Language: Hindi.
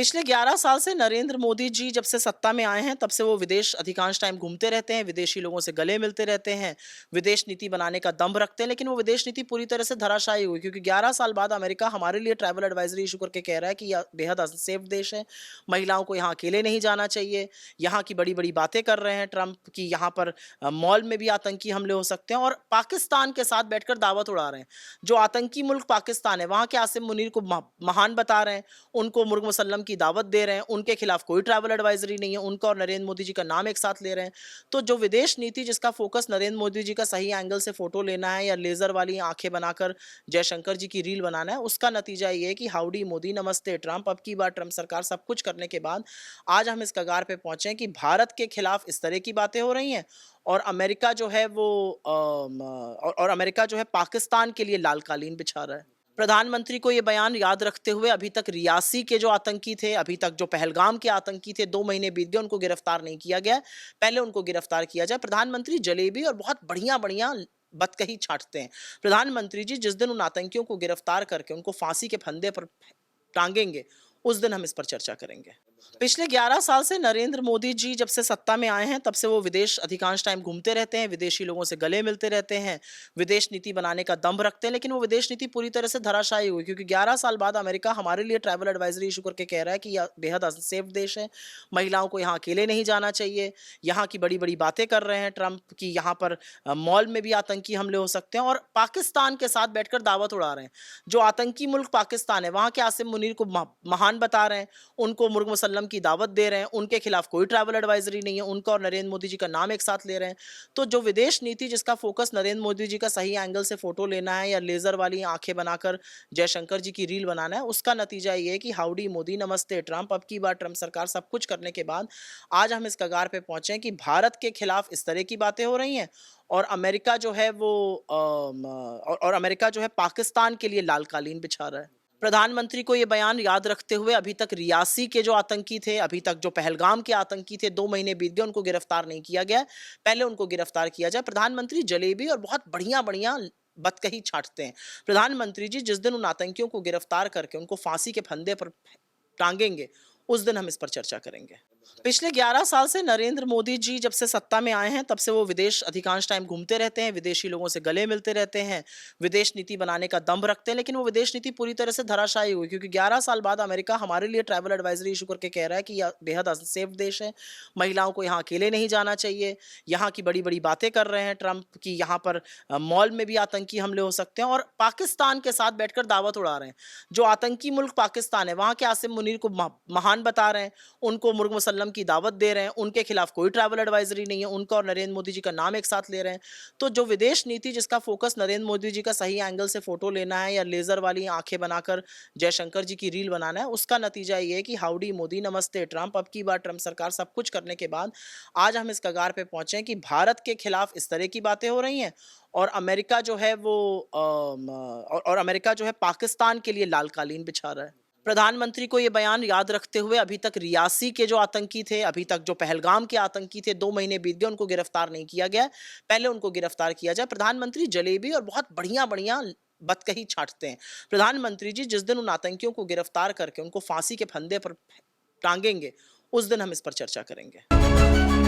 पिछले 11 साल से नरेंद्र मोदी जी जब से सत्ता में आए हैं तब से वो विदेश अधिकांश टाइम घूमते रहते हैं, विदेशी लोगों से गले मिलते रहते हैं, विदेश नीति बनाने का दम रखते हैं, लेकिन वो विदेश नीति पूरी तरह से धराशायी हुई क्योंकि 11 साल बाद अमेरिका हमारे लिए ट्रैवल एडवाइजरी इशू करके कह रहा है कि यह बेहद अनसेफ देश है, महिलाओं को यहाँ अकेले नहीं जाना चाहिए, यहाँ की बड़ी-बड़ी बातें कर रहे हैं ट्रंप कि यहाँ पर मॉल में भी आतंकी हमले हो सकते हैं और पाकिस्तान के साथ बैठकर दावत उड़ा रहे हैं। जो आतंकी मुल्क पाकिस्तान है, वहाँ के आसिम मुनीर को महान बता रहे हैं, उनको मुर्ग मुसल्लम की दावत दे रहे हैं, उनके खिलाफ कोई ट्रैवल एडवाइजरी नहीं है, उनका और नरेंद्र मोदी जी का नाम एक साथ ले रहे हैं। तो जो विदेश नीति जिसका फोकस नरेंद्र मोदी जी का सही एंगल से फोटो लेना है या लेजर वाली आंखें बनाकर जयशंकर जी की रील बनाना है, उसका नतीजा ये है कि हाउडी मोदी, नमस्ते ट्रंप। अब की बार ट्रंप सरकार सब कुछ करने के बाद आज हम इस कगार पे पहुंचे हैं कि भारत के खिलाफ इस तरह की बातें हो रही हैं और अमेरिका जो है वो और अमेरिका जो है पाकिस्तान के लिए लाल कालीन बिछा रहा है। प्रधानमंत्री को ये बयान याद रखते हुए अभी तक रियासी के जो आतंकी थे, अभी तक जो पहलगाम के आतंकी थे, 2 महीने बीत गए, उनको गिरफ्तार नहीं किया गया है। पहले उनको गिरफ्तार किया जाए। प्रधानमंत्री जलेबी और बहुत बढ़िया-बढ़िया बतकही छाँटते हैं। प्रधानमंत्री जी जिस दिन उन आतंकियों को गिरफ्तार करके उनको फांसी के फंदे पर टांगेंगे, उस दिन हम इस पर चर्चा करेंगे। पिछले 11 साल से नरेंद्र मोदी जी जब से सत्ता में आए हैं तब से वो विदेश अधिकांश टाइम घूमते रहते हैं, विदेशी लोगों से गले मिलते रहते हैं, विदेश नीति बनाने का दम रखते हैं, लेकिन वो विदेश नीति पूरी तरह से धराशायी हुई क्योंकि 11 साल बाद अमेरिका हमारे लिए ट्रैवल एडवाइजरी इशू करके कह रहा है कि यह बेहद अनसेफ देश है, महिलाओं को यहाँ अकेले नहीं जाना चाहिए, यहाँ की बड़ी-बड़ी बातें कर रहे हैं ट्रंप कि यहाँ पर मॉल में भी आतंकी हमले हो सकते हैं और पाकिस्तान के साथ बैठकर दावत उड़ा रहे हैं। जो आतंकी मुल्क पाकिस्तान है, वहाँ के आसिम मुनीर को महान बता रहे हैं, उनको मुर्ग मुसल्लम की दावत दे रहे हैं, उनके खिलाफ कोई ट्रैवल एडवाइजरी नहीं है, उनका और नरेंद्र मोदी जी का नाम एक साथ ले रहे हैं। तो जो विदेश नीति जिसका फोकस नरेंद्र मोदी जी का सही एंगल से फोटो लेना है या लेजर वाली आंखें बनाकर जयशंकर जी की रील बनाना है, उसका नतीजा ये है कि हाउडी मोदी, नमस्ते ट्रंप। अब की बार ट्रंप सरकार सब कुछ करने के बाद आज हम इस कगार पे पहुंचे हैं कि भारत के खिलाफ इस तरह की बातें हो रही हैं और अमेरिका जो है वो और अमेरिका जो है पाकिस्तान के लिए लाल कालीन बिछा रहा है। प्रधानमंत्री को ये बयान याद रखते हुए अभी तक रियासी के जो आतंकी थे, अभी तक जो पहलगाम के आतंकी थे, 2 महीने बीत गए, उनको गिरफ्तार नहीं किया गया है। पहले उनको गिरफ्तार किया जाए। प्रधानमंत्री जलेबी और बहुत बढ़िया-बढ़िया बतकही छाँटते हैं। प्रधानमंत्री जी जिस दिन उन आतंकियों को गिरफ्तार करके उनको फांसी के फंदे पर टांगेंगे, उस दिन हम इस पर चर्चा करेंगे। पिछले 11 साल से नरेंद्र मोदी जी जब से सत्ता में आए हैं तब से वो विदेश अधिकांश टाइम घूमते रहते हैं, विदेशी लोगों से गले मिलते रहते हैं, विदेश नीति बनाने का दम रखते हैं, लेकिन वो विदेश नीति पूरी तरह से धराशायी हुई क्योंकि 11 साल बाद अमेरिका हमारे लिए ट्रैवल एडवाइजरी इशू करके कह रहा है कि यह बेहद अनसेफ देश है, महिलाओं को यहाँ अकेले नहीं जाना चाहिए, यहाँ की बड़ी-बड़ी बातें कर रहे हैं ट्रंप कि यहाँ पर मॉल में भी आतंकी हमले हो सकते हैं और पाकिस्तान के साथ बैठकर दावत उड़ा रहे हैं। जो आतंकी मुल्क पाकिस्तान है, वहाँ के आसिम मुनीर को महान बता रहे हैं, उनको मुर्ग मुसल्लम की दावत दे रहे हैं, उनके खिलाफ कोई ट्रैवल एडवाइजरी नहीं है, उनका और नरेंद्र मोदी जी का नाम एक साथ ले रहे हैं। तो जो विदेश नीति जिसका फोकस नरेंद्र मोदी जी का सही एंगल से फोटो लेना है या लेजर वाली आंखें बनाकर जयशंकर जी की रील बनाना है, उसका नतीजा ये है कि हाउडी मोदी, नमस्ते ट्रंप। अब की बार ट्रंप सरकार सब कुछ करने के बाद आज हम इस कगार पे पहुंचे हैं कि भारत के खिलाफ इस तरह की बातें हो रही हैं और अमेरिका जो है वो और अमेरिका जो है पाकिस्तान के लिए लाल कालीन बिछा रहा है। प्रधानमंत्री को ये बयान याद रखते हुए अभी तक रियासी के जो आतंकी थे, अभी तक जो पहलगाम के आतंकी थे, 2 महीने बीत गए, उनको गिरफ्तार नहीं किया गया है। पहले उनको गिरफ्तार किया जाए। प्रधानमंत्री जलेबी और बहुत बढ़िया-बढ़िया बतकही छाँटते हैं। प्रधानमंत्री जी जिस दिन उन आतंकियों को गिरफ्तार करके उनको फांसी के फंदे पर टांगेंगे, उस दिन हम इस पर चर्चा करेंगे।